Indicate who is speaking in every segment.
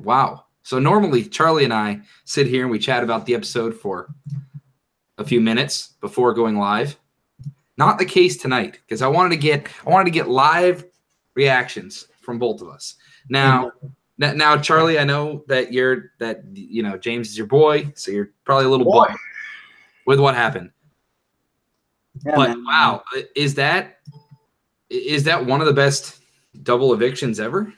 Speaker 1: Wow. So normally Charlie and I sit here and we chat about the episode for a few minutes before going live. Not the case tonight because I wanted to get live reactions from both of us. Now, Charlie, I know that James is your boy, so you're probably a little bummed with what happened. Yeah, but man, wow, is that one of the best double evictions ever?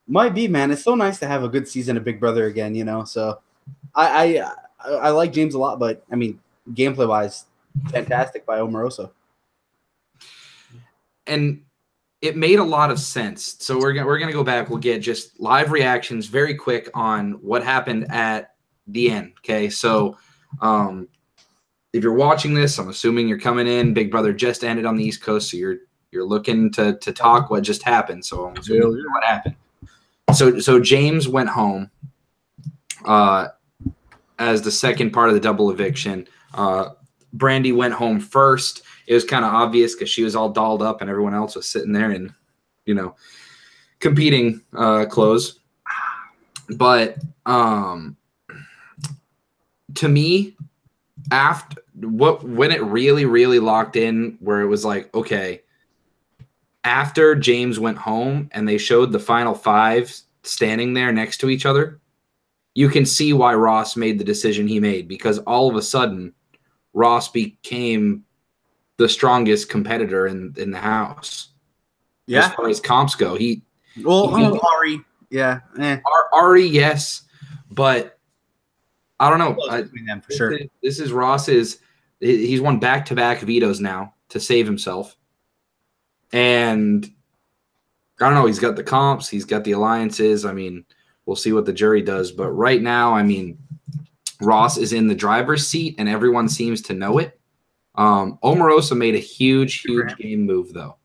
Speaker 2: Might be, man. It's so nice to have a good season of Big Brother again, So I like James a lot, but I mean, gameplay wise, fantastic by Omarosa.
Speaker 1: And it made a lot of sense. So we're gonna go back. We'll get just live reactions very quick on what happened at the end. Okay, so if you're watching this, I'm assuming you're coming in. Big Brother just ended on the East Coast, so you're looking to talk what just happened. So I'm assuming what happened. So James went home as the second part of the double eviction. Brandy went home first. It was kind of obvious because she was all dolled up and everyone else was sitting there in, competing clothes. But to me, when it really, really locked in, where it was like, okay, after James went home and they showed the final five standing there next to each other, you can see why Ross made the decision he made, because all of a sudden Ross became the strongest competitor in the house.
Speaker 2: Yeah.
Speaker 1: As far as comps go.
Speaker 2: Ari. Yeah.
Speaker 1: Ari, yes. But I don't know.
Speaker 2: Between them for sure.
Speaker 1: This is Ross's. He's won back-to-back vetoes now to save himself. And I don't know. He's got the comps. He's got the alliances. I mean, we'll see what the jury does. But right now, I mean, Ross is in the driver's seat, and everyone seems to know it. Omarosa made a huge game move, though.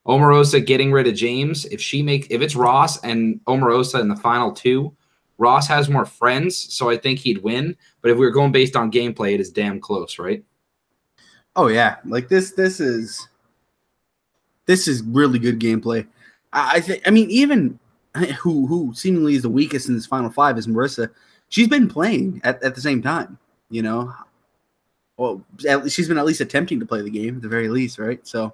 Speaker 1: Omarosa getting rid of James. If it's Ross and Omarosa in the final two, Ross has more friends, so I think he'd win. But if we were going based on gameplay, it is damn close, right?
Speaker 2: Oh yeah, like this is really good gameplay. I think. I mean, even who seemingly is the weakest in this final five is Marissa. She's been playing at the same time, Well, she's been at least attempting to play the game at the very least, right? So,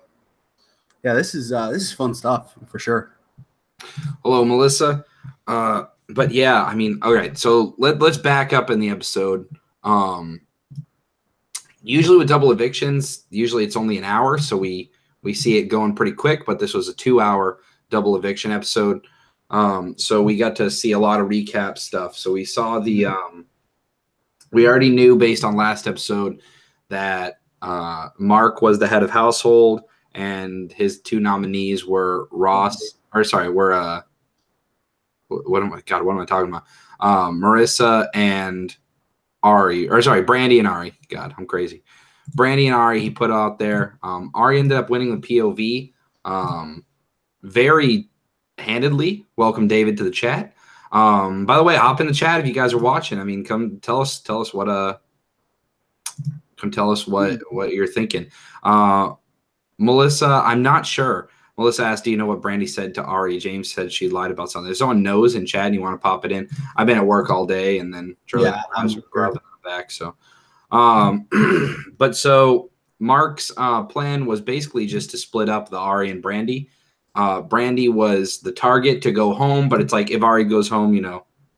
Speaker 2: yeah, this is fun stuff for sure.
Speaker 1: Hello, Melissa. But yeah, I mean, all right. So let's back up in the episode. Usually with double evictions, it's only an hour, so we see it going pretty quick. But this was a 2-hour double eviction episode, so we got to see a lot of recap stuff. So we saw the. We already knew based on last episode that Mark was the head of household, and his two nominees were Marissa and Ari. Brandy and Ari. God, I'm crazy. Brandy and Ari, he put out there. Ari ended up winning the POV very handedly. Welcome, David, to the chat. By the way, hop in the chat if you guys are watching. I mean, come tell us what you're thinking. Melissa, I'm not sure. Melissa asked, do you know what Brandy said to Ari? James said she lied about something. If someone knows in chat and you want to pop it in, I've been at work all day, and then Charlie was grabbing the back. So, but so Mark's plan was basically just to split up the Ari and Brandy. Brandy was the target to go home, but it's like if Ari goes home,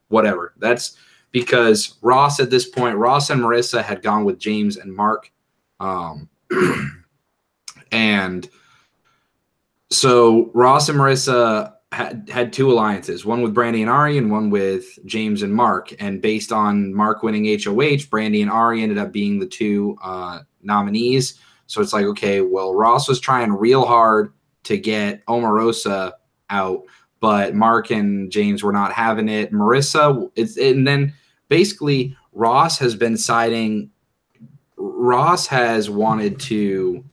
Speaker 1: whatever. That's because Ross at this point, Ross and Marissa had gone with James and Mark. And so Ross and Marissa had two alliances, one with Brandy and Ari and one with James and Mark. And based on Mark winning HOH, Brandy and Ari ended up being the two nominees. So it's like, okay, well, Ross was trying real hard to get Omarosa out, but Mark and James were not having it. Marissa, and then basically Ross has been siding. Ross has wanted to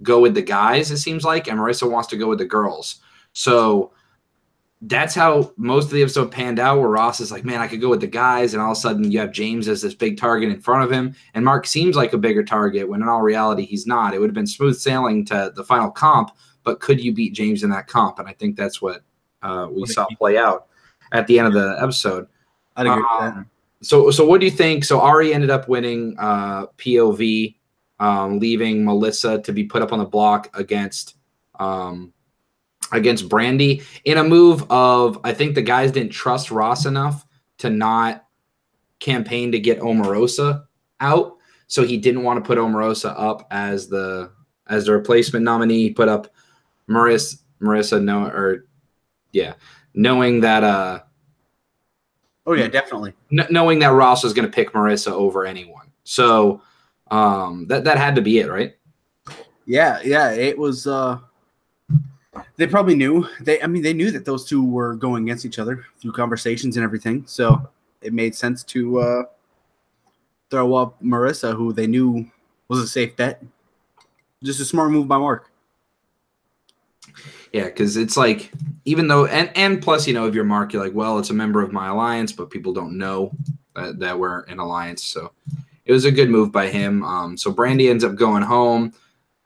Speaker 1: go with the guys, it seems like, and Marissa wants to go with the girls. So that's how most of the episode panned out, where Ross is like, man, I could go with the guys, and all of a sudden you have James as this big target in front of him, and Mark seems like a bigger target when in all reality he's not. It would have been smooth sailing to the final comp, but could you beat James in that comp? And I think that's what we saw play out. at the end of the episode.
Speaker 2: I'd agree with that.
Speaker 1: So what do you think? So Ari ended up winning POV, leaving Melissa to be put up on the block against Brandy in a move of, I think the guys didn't trust Ross enough to not campaign to get Omarosa out. So he didn't want to put Omarosa up as the replacement nominee. He put up Marissa, knowing that
Speaker 2: oh yeah, definitely.
Speaker 1: Knowing that Ross was going to pick Marissa over anyone. So that had to be it, right?
Speaker 2: Yeah, it was they probably knew. They knew that those two were going against each other through conversations and everything. So it made sense to throw up Marissa, who they knew was a safe bet. Just a smart move by Mark.
Speaker 1: Yeah, because it's like, even though, and plus, if you're Mark, you're like, well, it's a member of my alliance, but people don't know that we're in alliance. So it was a good move by him. So Brandy ends up going home.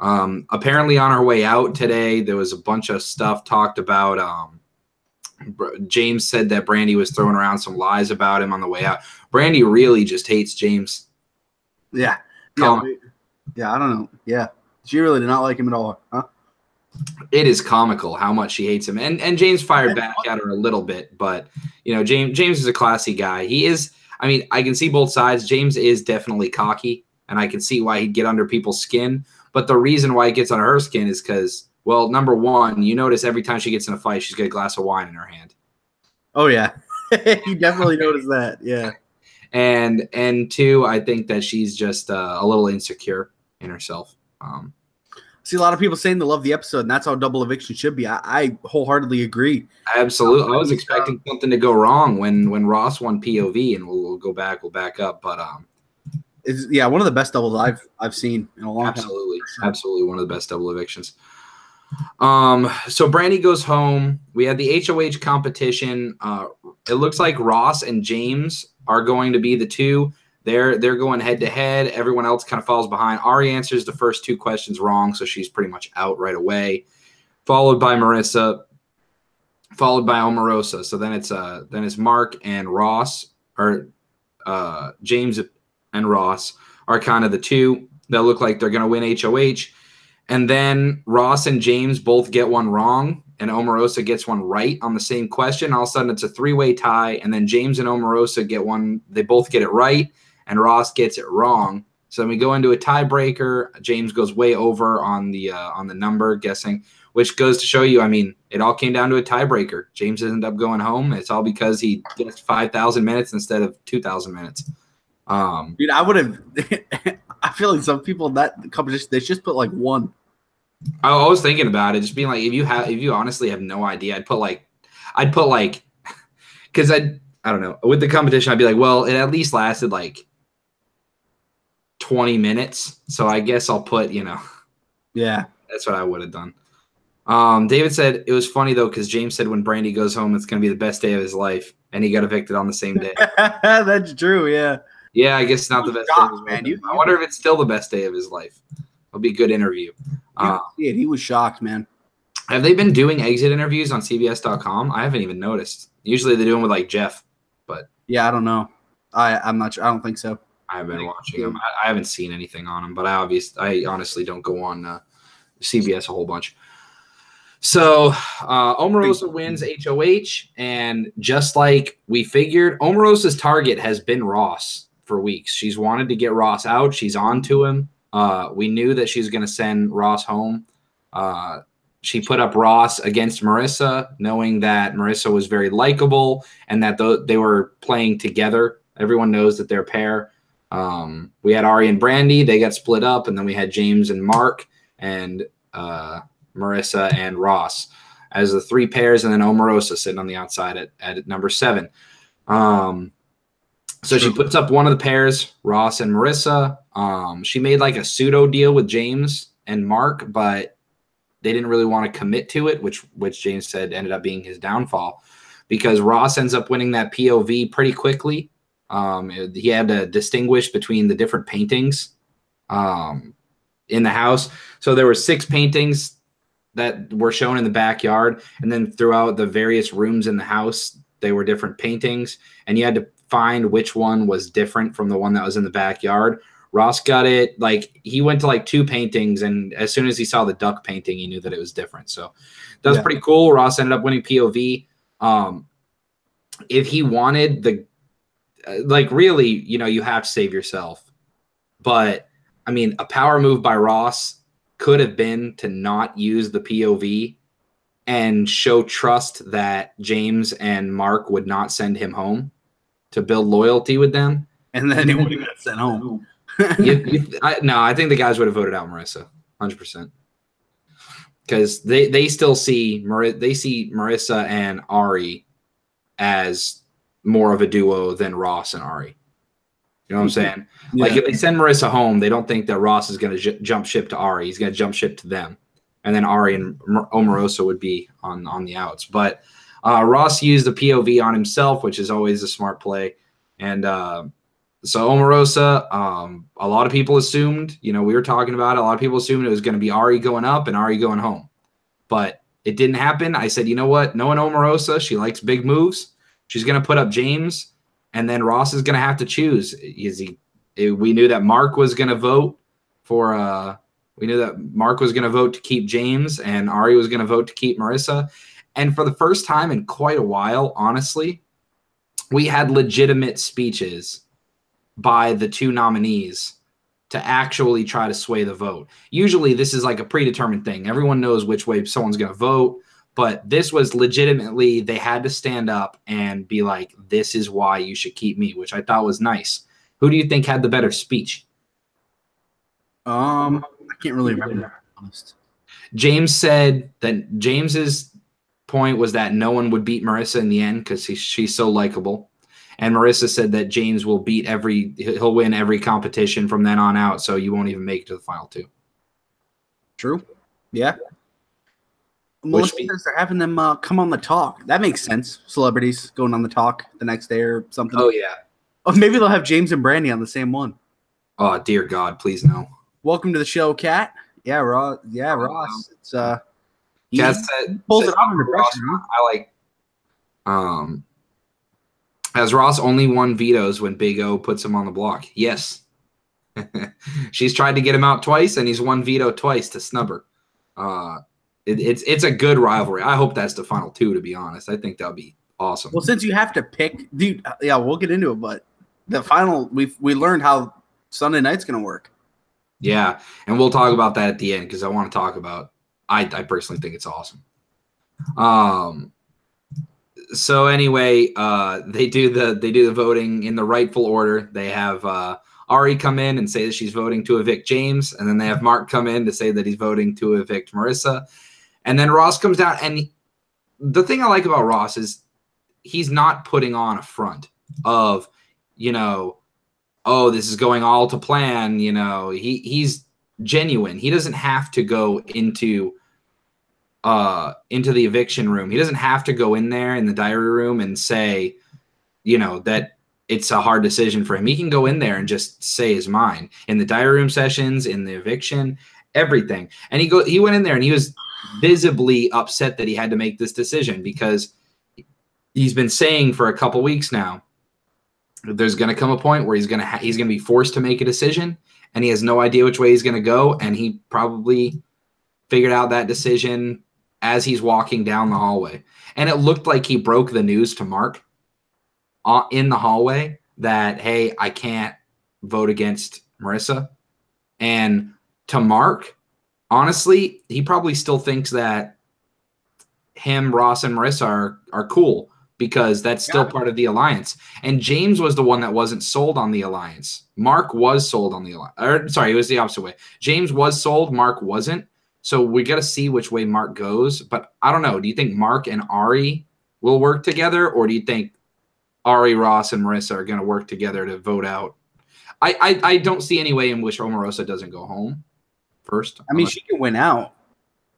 Speaker 1: Apparently on her way out today, there was a bunch of stuff talked about. James said that Brandy was throwing around some lies about him on the way out. Brandy really just hates James.
Speaker 2: Yeah. I don't know. Yeah. She really did not like him at all, huh?
Speaker 1: It is comical how much she hates him. And James fired back at her a little bit, but James is a classy guy. He is, I can see both sides. James is definitely cocky, and I can see why he'd get under people's skin. But the reason why he gets under her skin is because, well, number one, you notice every time she gets in a fight, she's got a glass of wine in her hand.
Speaker 2: Oh yeah. You definitely noticed that. Yeah.
Speaker 1: And two, I think that she's just a little insecure in herself.
Speaker 2: See a lot of people saying they love the episode, and that's how Double Eviction should be. I wholeheartely agree.
Speaker 1: Absolutely. I was expecting something to go wrong when Ross won POV, and we'll go back, we'll back up. But
Speaker 2: it's one of the best doubles I've seen in a long time.
Speaker 1: Absolutely one of the best double evictions. So Brandy goes home. We had the HOH competition. It looks like Ross and James are going to be the two. They're going head to head. Everyone else kind of follows behind. Ari answers the first two questions wrong, so she's pretty much out right away. Followed by Marissa, followed by Omarosa. So then it's Mark and Ross, or James and Ross are kind of the two that look like they're going to win HOH. And then Ross and James both get one wrong, and Omarosa gets one right on the same question. All of a sudden, it's a three-way tie, and then James and Omarosa get one. They both get it right, and Ross gets it wrong. So then we go into a tiebreaker. James goes way over on the number guessing, which goes to show you, it all came down to a tiebreaker. James ended up going home. It's all because he guessed 5,000 minutes instead of 2,000 minutes.
Speaker 2: Dude, I would have. I feel like some people in that competition, they just put like one.
Speaker 1: I was thinking about it, just being like, if you honestly have no idea, I'd put like, because I don't know, with the competition, I'd be like, well, it at least lasted like 20 minutes, so I guess I'll put,
Speaker 2: yeah,
Speaker 1: that's what I would have done. David said it was funny though, because James said when Brandy goes home, it's going to be the best day of his life, and he got evicted on the same day.
Speaker 2: That's true, yeah.
Speaker 1: Yeah, I guess it's not the best day of his life. I wonder if it's still the best day of his life. It'll be a good interview.
Speaker 2: He was shocked, man.
Speaker 1: Have they been doing exit interviews on CBS.com? I haven't even noticed. Usually they do them with like Jeff, but
Speaker 2: yeah, I don't know. I'm not sure. I don't think so.
Speaker 1: I haven't been watching them. I haven't seen anything on them, but I honestly don't go on CBS a whole bunch. So Omarosa wins HOH, and just like we figured, Omarosa's target has been Ross for weeks. She's wanted to get Ross out. She's on to him. We knew that she's going to send Ross home. She put up Ross against Marissa, knowing that Marissa was very likable and that they were playing together. Everyone knows that they're a pair. We had Ari and Brandy. They got split up, and then we had James and Mark and Marissa and Ross as the three pairs, and then Omarosa sitting on the outside at number 7. So she puts up one of the pairs, Ross and Marissa. She made like a pseudo deal with James and Mark, but they didn't really want to commit to it, which James said ended up being his downfall, because Ross ends up winning that POV pretty quickly. He had to distinguish between the different paintings in the house. So there were 6 paintings that were shown in the backyard, and then throughout the various rooms in the house, They were different paintings, and you had to find which one was different from the one that was in the backyard. Ross got it. Like, he went to like 2 paintings, and as soon as he saw the duck painting, he knew that it was different. So that was pretty cool. Ross ended up winning POV. If he wanted the, like, really, you have to save yourself. But I mean, a power move by Ross could have been to not use the POV and show trust that James and Mark would not send him home, to build loyalty with them.
Speaker 2: And then he would have got sent home.
Speaker 1: No, I think the guys would have voted out Marissa, 100%. Because they still see Marissa and Ari as more of a duo than Ross and Ari. You know what I'm saying? Yeah. Like, if they send Marissa home, they don't think that Ross is going to jump ship to Ari. He's going to jump ship to them. And then Ari and Omarosa would be on the outs. But Ross used the POV on himself, which is always a smart play. And so Omarosa, a lot of people assumed, we were talking about it, a lot of people assumed it was going to be Ari going up and Ari going home. But it didn't happen. I said, you know what? Knowing Omarosa, she likes big moves. She's going to put up James, and then Ross is going to have to choose. We knew that Mark was going to vote for we knew that Mark was going to vote to keep James, and Ari was going to vote to keep Marissa. And for the first time in quite a while, honestly, we had legitimate speeches by the 2 nominees to actually try to sway the vote. Usually this is like a predetermined thing. Everyone knows which way someone's going to vote, but this was legitimately, they had to stand up and be like, this is why you should keep me, which I thought was nice. Who do you think had the better speech?
Speaker 2: I can't really remember, to be honest.
Speaker 1: James said that James's point was that no one would beat Marissa in the end because she's so likable. And Marissa said that James will he'll win every competition from then on out, so you won't even make it to the final 2.
Speaker 2: True. Yeah. Most they're having them come on the talk. That makes sense. Celebrities going on the talk the next day or something.
Speaker 1: Oh, yeah.
Speaker 2: Oh, maybe they'll have James and Brandy on the same one.
Speaker 1: Oh, dear God, please no.
Speaker 2: Welcome to the show, Kat. Yeah, Ross. Yeah, Ross. It's
Speaker 1: Kat said, pulls it off under pressure. I like. Has Ross only won vetoes when Big O puts him on the block? Yes. She's tried to get him out twice, and he's won veto twice to snub her. It's a good rivalry. I hope that's the final 2, to be honest. I think that would be awesome.
Speaker 2: Well, since you have to pick, dude, yeah, we'll get into it, but the final, we learned how Sunday night's going to work.
Speaker 1: Yeah, and we'll talk about that at the end because I want to talk about, I personally think it's awesome. So anyway, they do the voting in the rightful order. They have Ari come in and say that she's voting to evict James, and then they have Mark come in to say that he's voting to evict Marissa. And then Ross comes down, and the thing I like about Ross is he's not putting on a front of, oh, this is going all to plan. He's genuine. He doesn't have to go into the eviction room. He doesn't have to go in there in the diary room and say, that it's a hard decision for him. He can go in there and just say his mind in the diary room sessions, in the eviction, everything. And he went in there and he was visibly upset that he had to make this decision because he's been saying for a couple weeks now that there's going to come a point where he's going to be forced to make a decision, and he has no idea which way he's going to go. And he probably figured out that decision as he's walking down the hallway. And it looked like he broke the news to Mark in the hallway that, hey, I can't vote against Marissa. And to Mark, honestly, he probably still thinks that him, Ross, and Marissa are cool because that's still part of the alliance. And James was the one that wasn't sold on the alliance. Mark was sold on the alliance. Sorry, it was the opposite way. James was sold, Mark wasn't. So we got to see which way Mark goes. But I don't know. Do you think Mark and Ari will work together, or do you think Ari, Ross, and Marissa are going to work together to vote out? I don't see any way in which Omarosa doesn't go home first.
Speaker 2: I mean, she can win out.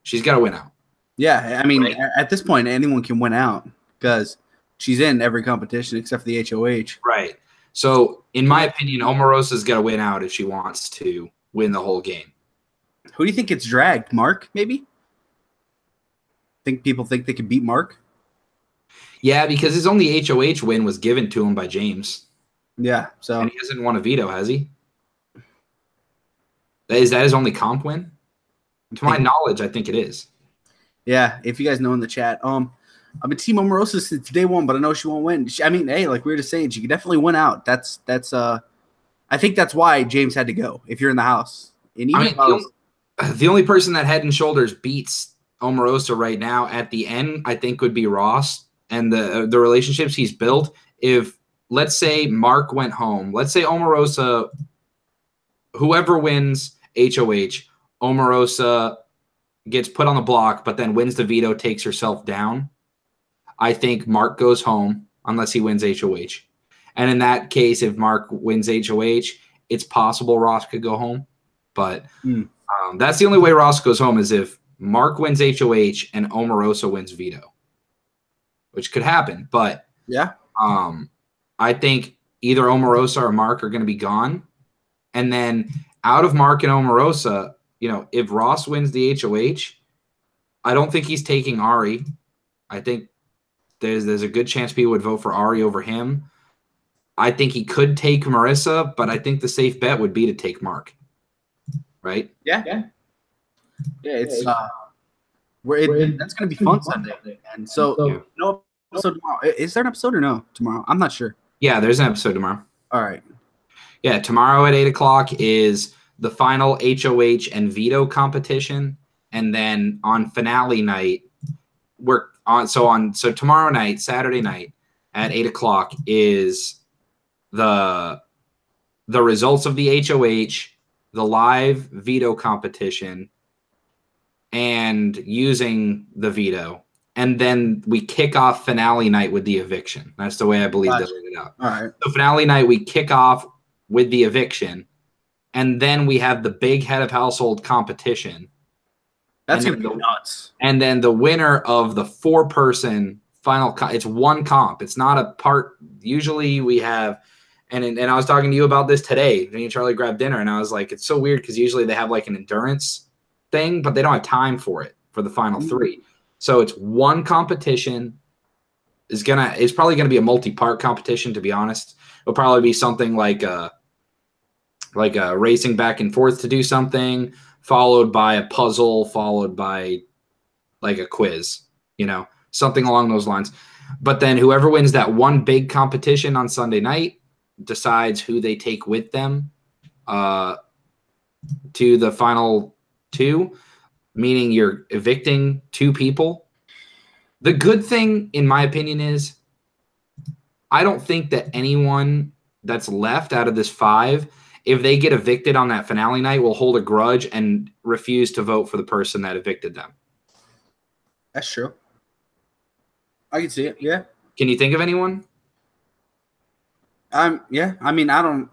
Speaker 1: She's got to win out.
Speaker 2: Yeah, I mean, at this point, anyone can win out because she's in every competition except for the HOH.
Speaker 1: Right. So, in my opinion, Omarosa's got to win out if she wants to win the whole game.
Speaker 2: Who do you think gets dragged? Mark, maybe? Think people think they can beat Mark?
Speaker 1: Yeah, because his only HOH win was given to him by James.
Speaker 2: Yeah, so
Speaker 1: and he hasn't won a veto, has he? Is that his only comp win? To my knowledge, I think it is.
Speaker 2: Yeah, if you guys know in the chat, I've been Team Omarosa since day one, but I know she won't win. I mean, hey, like we were just saying, she could definitely win out. That's I think that's why James had to go. If you're in the house, and even
Speaker 1: the only person that head and shoulders beats Omarosa right now at the end, I think, would be Ross and the relationships he's built. If let's say Mark went home, let's say Omarosa, whoever wins HOH, Omarosa gets put on the block, but then wins the veto, takes herself down. I think Mark goes home unless he wins HOH. And in that case, if Mark wins HOH, it's possible Ross could go home. But that's the only way Ross goes home is if Mark wins HOH and Omarosa wins veto, which could happen. But
Speaker 2: yeah,
Speaker 1: I think either Omarosa or Mark are going to be gone. And then out of Mark and Omarosa, if Ross wins the HOH, I don't think he's taking Ari. I think there's a good chance people would vote for Ari over him. I think he could take Marissa, but I think the safe bet would be to take Mark. Right?
Speaker 2: Yeah. It's that's going to be fun Sunday. And so, no episode tomorrow. Is there an episode or no tomorrow? I'm not sure.
Speaker 1: Yeah, there's an episode tomorrow.
Speaker 2: All right.
Speaker 1: Yeah, tomorrow at 8:00 is the final HOH and veto competition, and then on finale night, so tomorrow night, Saturday night at 8:00 is the results of the HOH, the live veto competition, and using the veto. And then we kick off finale night with the eviction. That's the way I believe they laid it out.
Speaker 2: All right.
Speaker 1: So finale night, we kick off with the eviction, and then we have the big head of household competition.
Speaker 2: That's going to be nuts.
Speaker 1: And then the winner of the 4-person final it's one comp. It's not a part. Usually we have, and I was talking to you about this today. Me and Charlie grabbed dinner, and I was like, it's so weird because usually they have like an endurance thing, but they don't have time for it for the final 3. So it's one competition. It's probably gonna be a multi-part competition, to be honest. It'll probably be something like a racing back and forth to do something, followed by a puzzle, followed by like a quiz, something along those lines. But then whoever wins that one big competition on Sunday night decides who they take with them to the final 2, meaning you're evicting 2 people. The good thing, in my opinion, is I don't think that anyone that's left out of this 5, if they get evicted on that finale night, will hold a grudge and refuse to vote for the person that evicted them.
Speaker 2: That's true. I can see it. Yeah.
Speaker 1: Can you think of anyone?
Speaker 2: Yeah. I mean, I don't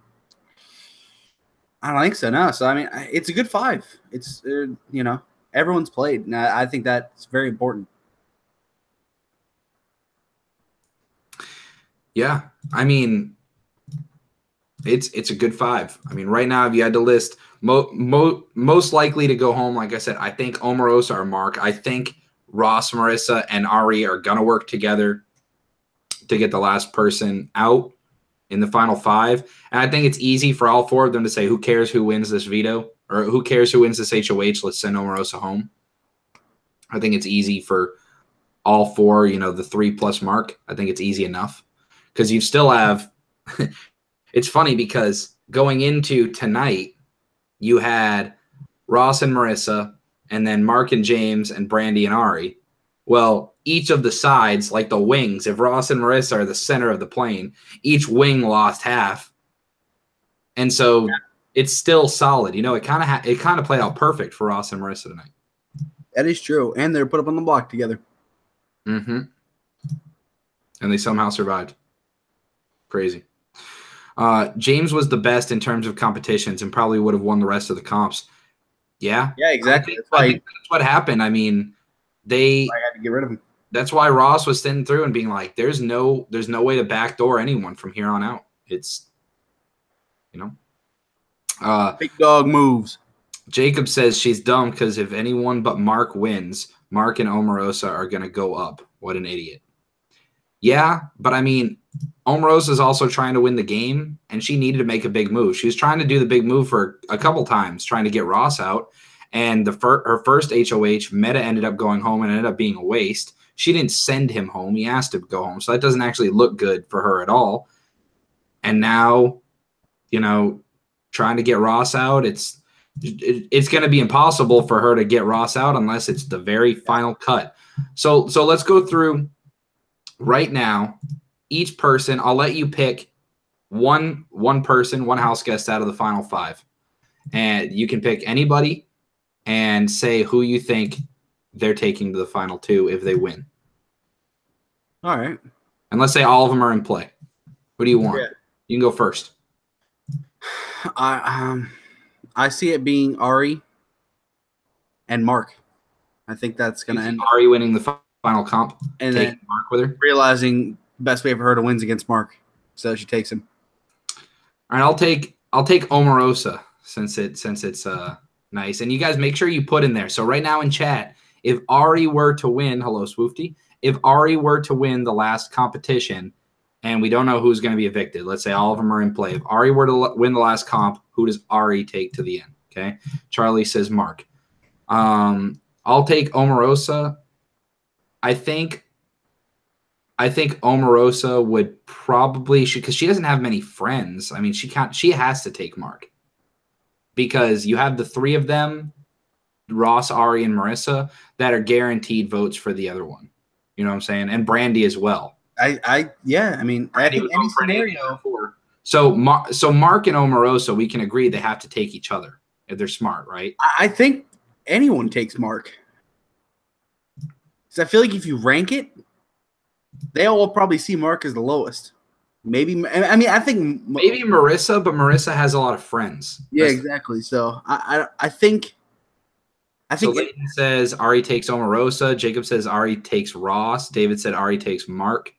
Speaker 2: think so. No. So I mean, it's a good 5. It's everyone's played, and I think that's very important.
Speaker 1: Yeah, I mean, it's a good 5. I mean, right now, if you had to list most likely to go home, like I said, I think Omarosa or Mark. I think Ross, Marissa, and Ari are gonna work together to get the last person out in the final 5. And I think it's easy for all 4 of them to say, who cares who wins this veto, or who cares who wins this HOH? Let's send Omarosa home. I think it's easy for all 4, the 3 plus Mark. I think it's easy enough because you still have – it's funny because going into tonight, you had Ross and Marissa and then Mark and James and Brandy and Ari. Well, each of the sides, like the wings, if Ross and Marissa are the center of the plane, each wing lost half. And so it's still solid. It kind of played out perfect for Ross and Marissa tonight.
Speaker 2: That is true. And they're put up on the block together.
Speaker 1: Mm-hmm. And they somehow survived. Crazy. James was the best in terms of competitions and probably would have won the rest of the comps. Yeah.
Speaker 2: Yeah, exactly.
Speaker 1: I think that's what happened. I mean,
Speaker 2: I had to get rid of him.
Speaker 1: That's why Ross was sitting through and being like, there's no way to backdoor anyone from here on out. It's,
Speaker 2: big dog moves.
Speaker 1: Jacob says she's dumb because if anyone but Mark wins, Mark and Omarosa are going to go up. What an idiot. Yeah, but I mean, Omarosa is also trying to win the game, and she needed to make a big move. She was trying to do the big move for a couple times, trying to get Ross out. And her first HOH, Meta ended up going home and ended up being a waste. She didn't send him home. He asked to go home. So that doesn't actually look good for her at all. And now, trying to get Ross out, it's going to be impossible for her to get Ross out unless it's the very final cut. So let's go through right now. Each person, I'll let you pick one person, one house guest out of the final 5. And you can pick anybody and say who you think they're taking to the final 2 if they win.
Speaker 2: All right.
Speaker 1: And let's say all of them are in play. Who do you want? Yeah. You can go first.
Speaker 2: I see it being Ari and Mark. I think that's going to end.
Speaker 1: Ari winning the final comp
Speaker 2: and then
Speaker 1: Mark with her.
Speaker 2: Realizing the best way for her to win is against Mark, so she takes him.
Speaker 1: All right, I'll take Omarosa since it's nice. And you guys make sure you put in there. So right now in chat, if Ari were to win, hello Swoofty, if Ari were to win the last competition, and we don't know who's going to be evicted, let's say all of them are in play. If Ari were to win the last comp, who does Ari take to the end? Okay, Charlie says Mark. I'll take Omarosa. I think Omarosa would probably, because she doesn't have many friends. I mean, she has to take Mark because you have the 3 of them, Ross, Ari, and Marissa, that are guaranteed votes for the other one. You know what I'm saying? And Brandy as well.
Speaker 2: Yeah. I mean, I think any scenario.
Speaker 1: So Mark and Omarosa, we can agree they have to take each other if they're smart, right?
Speaker 2: I think anyone takes Mark. Because I feel like if you rank it, they all will probably see Mark as the lowest. Maybe. I mean, I think
Speaker 1: maybe Marissa, but Marissa has a lot of friends.
Speaker 2: Yeah, exactly. So I think.
Speaker 1: So Leighton says Ari takes Omarosa. Jacob says Ari takes Ross. David said Ari takes Mark.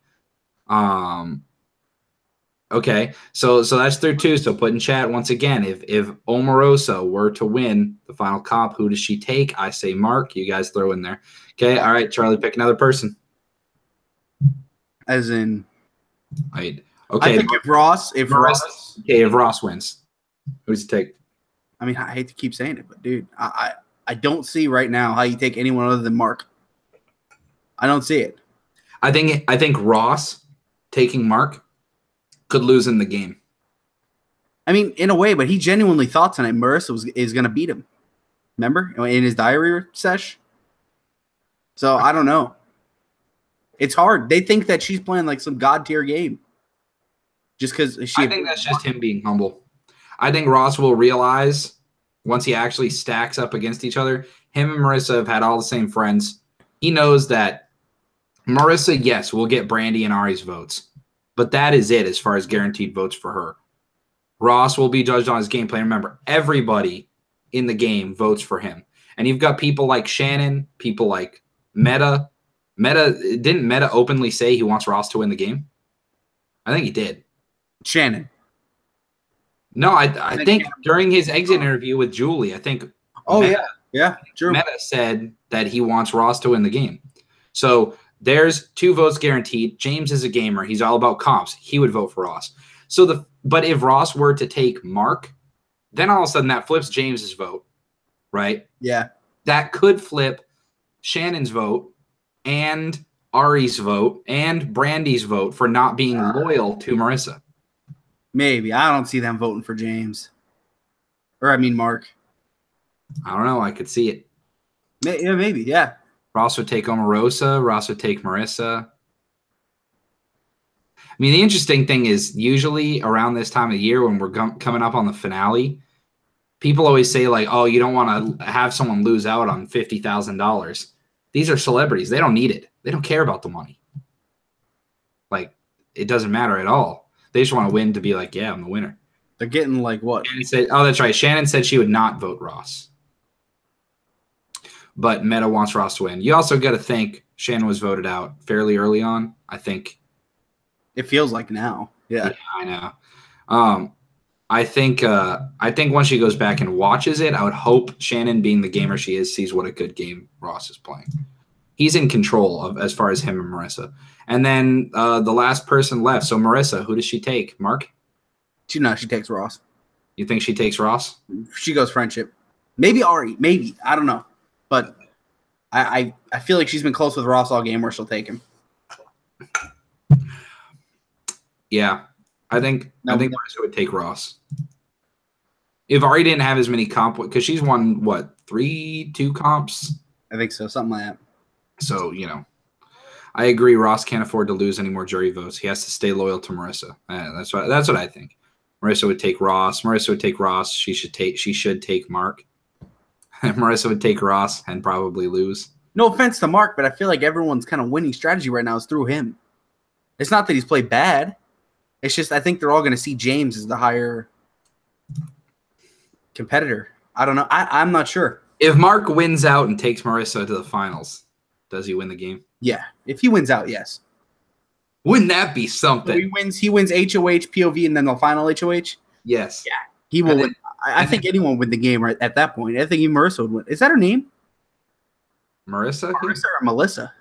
Speaker 1: Okay, so that's through 2. So put in chat once again. If Omarosa were to win the final comp, who does she take? I say Mark. You guys throw in there. Okay, all right, Charlie, pick another person.
Speaker 2: As in,
Speaker 1: okay.
Speaker 2: I think if Ross
Speaker 1: wins, who does he take?
Speaker 2: I mean, I hate to keep saying it, but dude, I don't see right now how you take anyone other than Mark. I don't see it.
Speaker 1: I think Ross taking Mark could lose in the game.
Speaker 2: I mean, in a way, but he genuinely thought tonight Marissa is going to beat him. Remember in his diary sesh. So I don't know. It's hard. They think that she's playing like some god tier game. Just because
Speaker 1: I think that's just him being humble. I think Ross will realize once he actually stacks up against each other, him and Marissa have had all the same friends. He knows that Marissa, yes, will get Brandy and Ari's votes. But that is it as far as guaranteed votes for her. Ross will be judged on his gameplay. Remember, everybody in the game votes for him. And you've got people like Shannon, people like Meta. Didn't Meta openly say he wants Ross to win the game? I think he did.
Speaker 2: Shannon.
Speaker 1: No, I think during his exit interview with Julie, I think.
Speaker 2: Oh, yeah, true.
Speaker 1: Meta said that he wants Ross to win the game. So there's 2 votes guaranteed. James is a gamer. He's all about comps. He would vote for Ross. But if Ross were to take Mark, then all of a sudden that flips James's vote, right?
Speaker 2: Yeah.
Speaker 1: That could flip Shannon's vote and Ari's vote and Brandy's vote for not being loyal to Marissa.
Speaker 2: Maybe. I don't see them voting for James. Or, I mean, Mark.
Speaker 1: I don't know. I could see it.
Speaker 2: Yeah, maybe. Yeah.
Speaker 1: Ross would take Omarosa. Ross would take Marissa. I mean, the interesting thing is usually around this time of year when we're coming up on the finale, people always say, like, oh, you don't want to have someone lose out on $50,000. These are celebrities. They don't need it. They don't care about the money. Like, it doesn't matter at all. They just want to win to be like, yeah, I'm the winner.
Speaker 2: They're getting like what?
Speaker 1: Oh, that's right. Shannon said she would not vote Ross. But Meta wants Ross to win. You also got to think Shannon was voted out fairly early on. I think.
Speaker 2: It feels like now. Yeah
Speaker 1: I know. I think once she goes back and watches it, I would hope Shannon, being the gamer she is, sees what a good game Ross is playing. he's in control of as far as him and Marissa. And then the last person left. So Marissa, who does she take? Mark?
Speaker 2: She takes Ross.
Speaker 1: You think she takes Ross?
Speaker 2: She goes friendship. Maybe Ari. Maybe. I don't know. But I feel like she's been close with Ross all game where she'll take him.
Speaker 1: Yeah. I think Marissa would take Ross. If Ari didn't have as many because she's won, what, 2 comps?
Speaker 2: I think so. Something like that.
Speaker 1: So, I agree. Ross can't afford to lose any more jury votes. He has to stay loyal to Marissa. That's what I think. Marissa would take Ross. Marissa would take Ross. She should take Mark. Marissa would take Ross and probably lose.
Speaker 2: No offense to Mark, but I feel like everyone's kind of winning strategy right now is through him. It's not that he's played bad. It's just I think they're all going to see James as the higher competitor. I don't know. I'm not sure.
Speaker 1: If Mark wins out and takes Marissa to the finals, does he win the game?
Speaker 2: Yeah. If he wins out, yes.
Speaker 1: Wouldn't that be something?
Speaker 2: So he wins HOH, POV, and then the final HOH?
Speaker 1: Yes.
Speaker 2: Yeah. He will win. I think anyone would win the game right at that point. I think even Marissa would win. Is that her name?
Speaker 1: Marissa?
Speaker 2: Marissa or Melissa?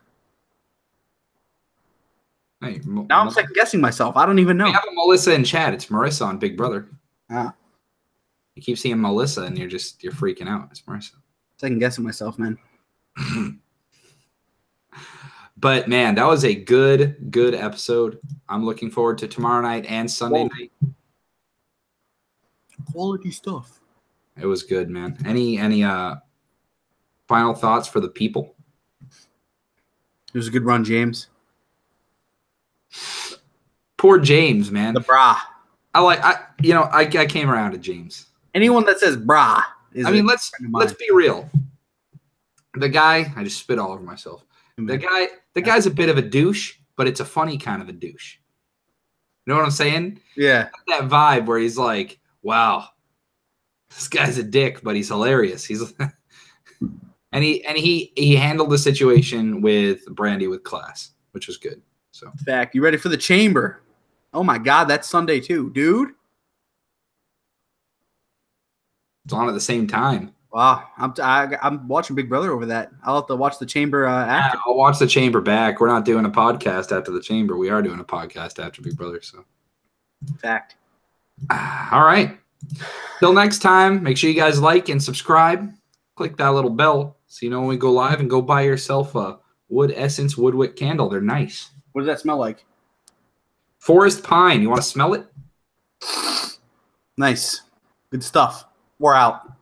Speaker 1: Hey,
Speaker 2: now I'm second guessing myself. I don't even know.
Speaker 1: We have a Melissa in chat. It's Marissa on Big Brother.
Speaker 2: Ah.
Speaker 1: You keep seeing Melissa and you're freaking out. It's Marissa.
Speaker 2: Second guessing myself, man.
Speaker 1: But man, that was a good episode. I'm looking forward to tomorrow night and Sunday night.
Speaker 2: Quality stuff.
Speaker 1: It was good, man. Any final thoughts for the people?
Speaker 2: It was a good run, James.
Speaker 1: Poor James, man.
Speaker 2: The brah.
Speaker 1: I came around to James.
Speaker 2: Anyone that says brah is
Speaker 1: let's be real. The guy, I just spit all over myself. The guy's a bit of a douche, but it's a funny kind of a douche. You know what I'm saying?
Speaker 2: Yeah.
Speaker 1: That vibe where he's like, wow, this guy's a dick, but he's hilarious. He's and he handled the situation with Brandy with class, which was good. So
Speaker 2: fact, you ready for the chamber? Oh my God, that's Sunday too, dude.
Speaker 1: It's on at the same time.
Speaker 2: Wow, I'm watching Big Brother over that. I'll have to watch the chamber after.
Speaker 1: Yeah, I'll watch the chamber back. We're not doing a podcast after the chamber. We are doing a podcast after Big Brother. So
Speaker 2: fact.
Speaker 1: All right. Till next time, make sure you guys like and subscribe. Click that little bell so you know when we go live, and go buy yourself a Wood Essence Woodwick candle. They're nice.
Speaker 2: What does that smell like?
Speaker 1: Forest pine. You want to smell it?
Speaker 2: Nice. Good stuff. We're out.